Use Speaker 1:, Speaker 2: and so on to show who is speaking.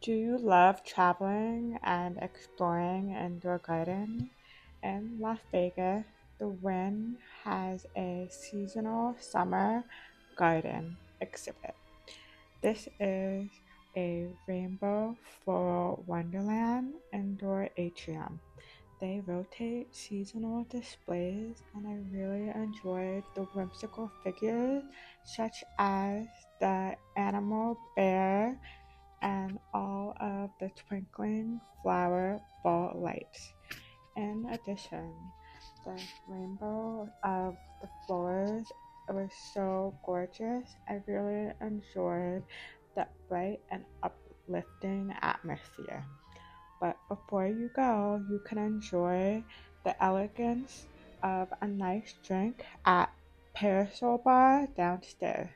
Speaker 1: Do you love traveling and exploring indoor garden? In Las Vegas, the Wynn has a seasonal summer garden exhibit. This is a rainbow floral wonderland indoor atrium. They rotate seasonal displays, and I really enjoyed the whimsical figures such as the animal bear and all of the twinkling flower ball lights. In addition, the rainbow of the floors was so gorgeous. I really enjoyed the bright and uplifting atmosphere. But before you go, you can enjoy the elegance of a nice drink at Parasol Bar downstairs.